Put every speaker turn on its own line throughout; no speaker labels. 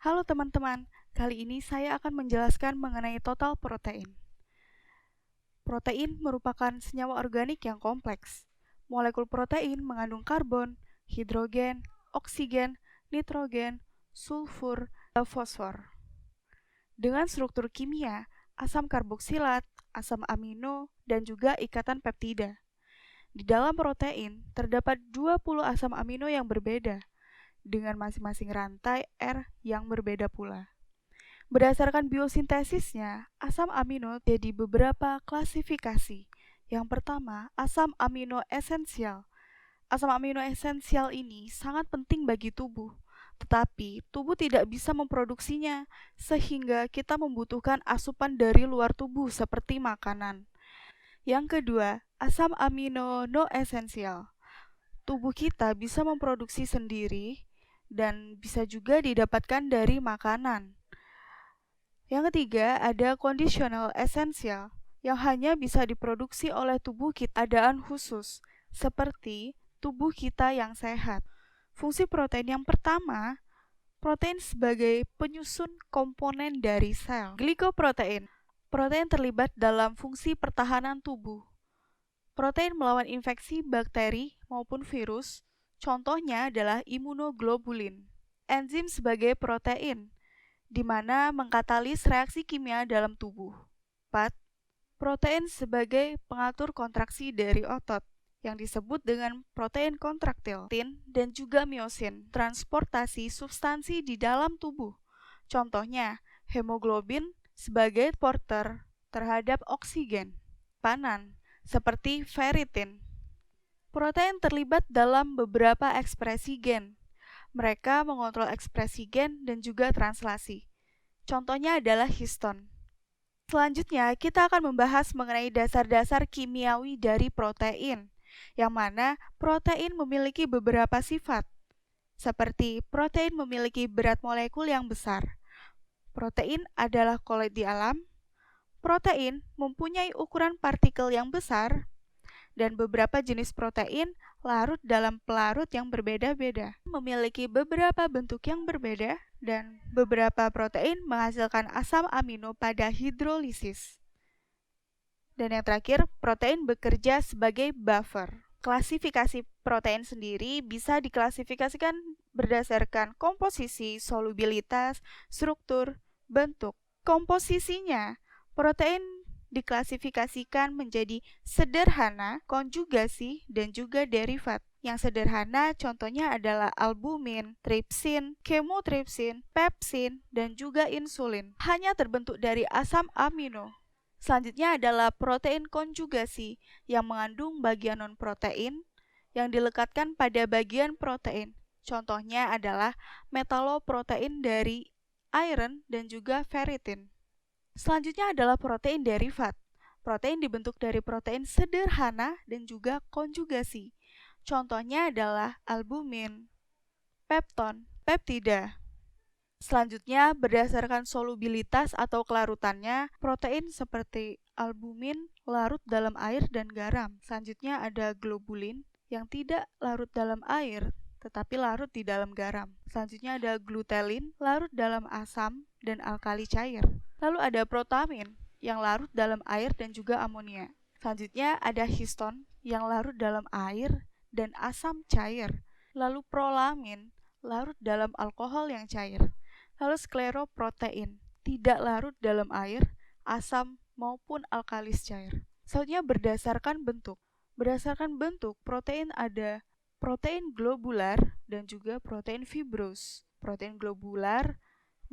Halo teman-teman, kali ini saya akan menjelaskan mengenai total protein. Protein merupakan senyawa organik yang kompleks. Molekul protein mengandung karbon, hidrogen, oksigen, nitrogen, sulfur, dan fosfor. Dengan struktur kimia, asam karboksilat, asam amino, dan juga ikatan peptida. Di dalam protein terdapat 20 asam amino yang berbeda, dengan masing-masing rantai R yang berbeda pula. Berdasarkan biosintesisnya, asam amino jadi beberapa klasifikasi. Yang pertama, asam amino esensial. Asam amino esensial ini sangat penting bagi tubuh, tetapi tubuh tidak bisa memproduksinya, sehingga kita membutuhkan asupan dari luar tubuh seperti makanan. Yang kedua, asam amino no esensial. Tubuh kita bisa memproduksi sendiri dan bisa juga didapatkan dari makanan. Yang ketiga, ada conditional essential yang hanya bisa diproduksi oleh tubuh kita keadaan khusus, seperti tubuh kita yang sehat. Fungsi protein yang pertama, protein sebagai penyusun komponen dari sel. Glikoprotein. Protein terlibat dalam fungsi pertahanan tubuh. Protein melawan infeksi bakteri maupun virus, contohnya adalah imunoglobulin. Enzim sebagai protein, di mana mengkatalis reaksi kimia dalam tubuh. 4. Protein sebagai pengatur kontraksi dari otot, yang disebut dengan protein kontraktil, dan juga miosin, transportasi substansi di dalam tubuh. Contohnya, hemoglobin sebagai porter terhadap oksigen. Panan, seperti ferritin. Protein terlibat dalam beberapa ekspresi gen. Mereka mengontrol ekspresi gen dan juga translasi. Contohnya adalah histon. Selanjutnya, kita akan membahas mengenai dasar-dasar kimiawi dari protein, yang mana protein memiliki beberapa sifat, seperti protein memiliki berat molekul yang besar. Protein adalah koloid di alam. Protein mempunyai ukuran partikel yang besar, dan beberapa jenis protein larut dalam pelarut yang berbeda-beda, memiliki beberapa bentuk yang berbeda, dan beberapa protein menghasilkan asam amino pada hidrolisis. Dan yang terakhir, protein bekerja sebagai buffer. Klasifikasi protein sendiri bisa diklasifikasikan berdasarkan komposisi, solubilitas, struktur, bentuk. Komposisinya, protein diklasifikasikan menjadi sederhana, konjugasi, dan juga derivat. Yang sederhana contohnya adalah albumin, tripsin, kemotripsin, pepsin, dan juga insulin. Hanya terbentuk dari asam amino. Selanjutnya adalah protein konjugasi yang mengandung bagian non-protein yang dilekatkan pada bagian protein. Contohnya adalah metaloprotein dari iron dan juga ferritin. Selanjutnya adalah protein derivat. Protein dibentuk dari protein sederhana dan juga konjugasi. Contohnya adalah albumin, pepton, peptida. Selanjutnya, berdasarkan solubilitas atau kelarutannya, protein seperti albumin larut dalam air dan garam. Selanjutnya ada globulin yang tidak larut dalam air, tetapi larut di dalam garam. Selanjutnya ada glutelin, larut dalam asam dan alkali cair. Lalu ada protamin yang larut dalam air dan juga amonia. Selanjutnya ada histon yang larut dalam air dan asam cair. Lalu prolamin larut dalam alkohol yang cair. Lalu skleroprotein tidak larut dalam air, asam maupun alkalis cair. Selanjutnya berdasarkan bentuk. Berdasarkan bentuk, protein ada protein globular dan juga protein fibros. Protein globular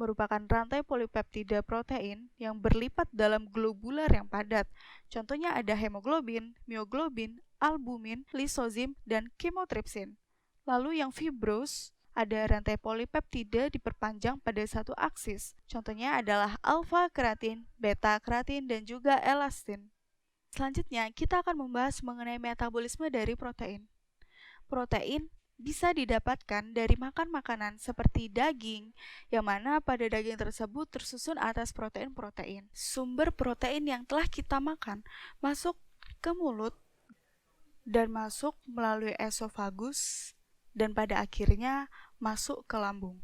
merupakan rantai polipeptida protein yang berlipat dalam globular yang padat. Contohnya ada hemoglobin, mioglobin, albumin, lisozim, dan kemotripsin. Lalu yang fibros ada rantai polipeptida diperpanjang pada satu aksis. Contohnya adalah alfa keratin, beta keratin, dan juga elastin. Selanjutnya, kita akan membahas mengenai metabolisme dari protein. Protein bisa didapatkan dari makan makanan seperti daging, yang mana pada daging tersebut tersusun atas protein-protein. Sumber protein yang telah kita makan masuk ke mulut dan masuk melalui esofagus dan pada akhirnya masuk ke lambung.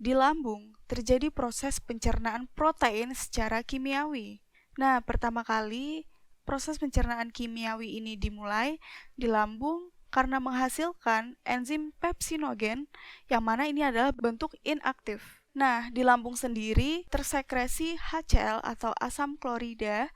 Di lambung terjadi proses pencernaan protein secara kimiawi. Nah, pertama kali proses pencernaan kimiawi ini dimulai di lambung karena menghasilkan enzim pepsinogen yang mana ini adalah bentuk inaktif. Nah, di lambung sendiri tersekresi HCl atau asam klorida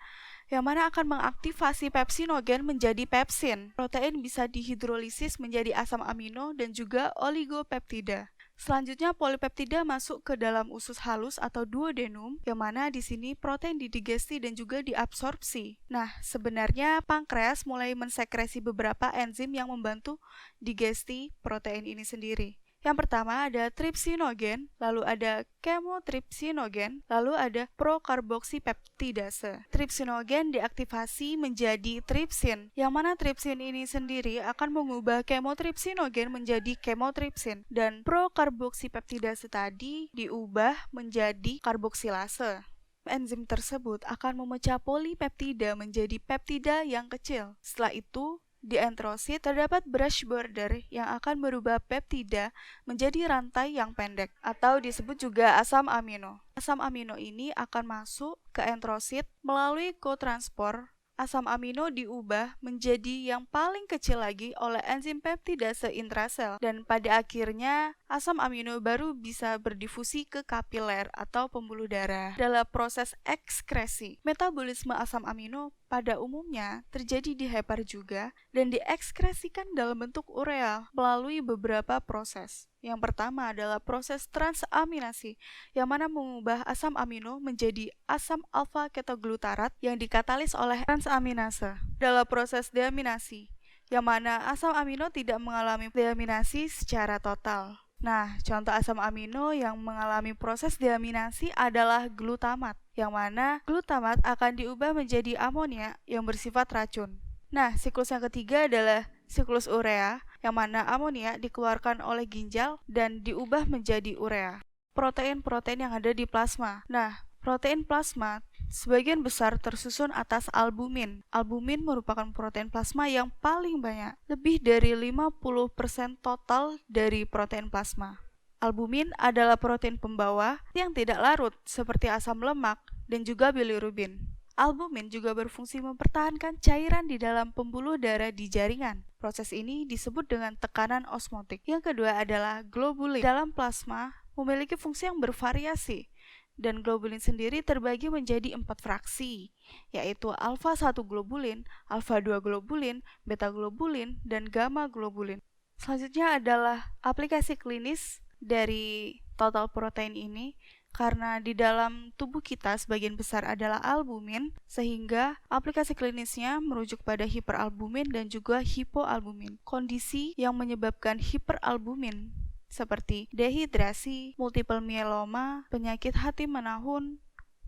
yang mana akan mengaktifasi pepsinogen menjadi pepsin. Protein bisa dihidrolisis menjadi asam amino dan juga oligopeptida. Selanjutnya polipeptida masuk ke dalam usus halus atau duodenum, yang mana di sini protein didigesti dan juga diabsorpsi. Nah, sebenarnya pankreas mulai mensekresi beberapa enzim yang membantu digesti protein ini sendiri. Yang pertama ada tripsinogen, lalu ada kemotripsinogen, lalu ada prokarboksipeptidase. Tripsinogen diaktifasi menjadi tripsin, yang mana tripsin ini sendiri akan mengubah kemotripsinogen menjadi kemotripsin, dan prokarboksipeptidase tadi diubah menjadi karboksilase. Enzim tersebut akan memecah polipeptida menjadi peptida yang kecil. Setelah itu, di enterosit terdapat brush border yang akan merubah peptida menjadi rantai yang pendek atau disebut juga asam amino. Asam amino ini akan masuk ke enterosit melalui kotranspor. Asam amino diubah menjadi yang paling kecil lagi oleh enzim peptidase intrasel dan pada akhirnya asam amino baru bisa berdifusi ke kapiler atau pembuluh darah. Dalam proses ekskresi, metabolisme asam amino pada umumnya terjadi di hepar juga dan diekskresikan dalam bentuk urea melalui beberapa proses. Yang pertama adalah proses transaminasi, yang mana mengubah asam amino menjadi asam alfa-ketoglutarat yang dikatalis oleh transaminase. Dalam proses deaminasi, yang mana asam amino tidak mengalami deaminasi secara total. Nah, contoh asam amino yang mengalami proses deaminasi adalah glutamat, yang mana glutamat akan diubah menjadi amonia yang bersifat racun. Nah, siklus yang ketiga adalah siklus urea, yang mana amonia dikeluarkan oleh ginjal dan diubah menjadi urea. Protein-protein yang ada di plasma. Nah, protein plasma sebagian besar tersusun atas albumin. Albumin merupakan protein plasma yang paling banyak, lebih dari 50% total dari protein plasma. Albumin adalah protein pembawa yang tidak larut seperti asam lemak dan juga bilirubin. Albumin juga berfungsi mempertahankan cairan di dalam pembuluh darah di jaringan. Proses ini disebut dengan tekanan osmotik. Yang kedua adalah globulin. Dalam plasma memiliki fungsi yang bervariasi, dan globulin sendiri terbagi menjadi 4 fraksi, yaitu alfa-1 globulin, alfa-2 globulin, beta globulin, dan gamma globulin. Selanjutnya adalah aplikasi klinis dari total protein ini. Karena di dalam tubuh kita sebagian besar adalah albumin, sehingga aplikasi klinisnya merujuk pada hiperalbumin dan juga hipoalbumin. Kondisi yang menyebabkan hiperalbumin seperti dehidrasi, multiple myeloma, penyakit hati menahun,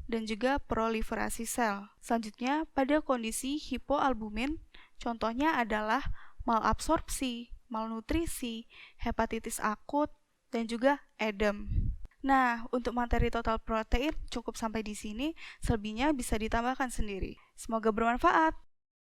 dan juga proliferasi sel. Selanjutnya, pada kondisi hipoalbumin, contohnya adalah malabsorpsi, malnutrisi, hepatitis akut, dan juga edem. Nah, untuk materi total protein cukup sampai di sini, selebihnya bisa ditambahkan sendiri. Semoga bermanfaat.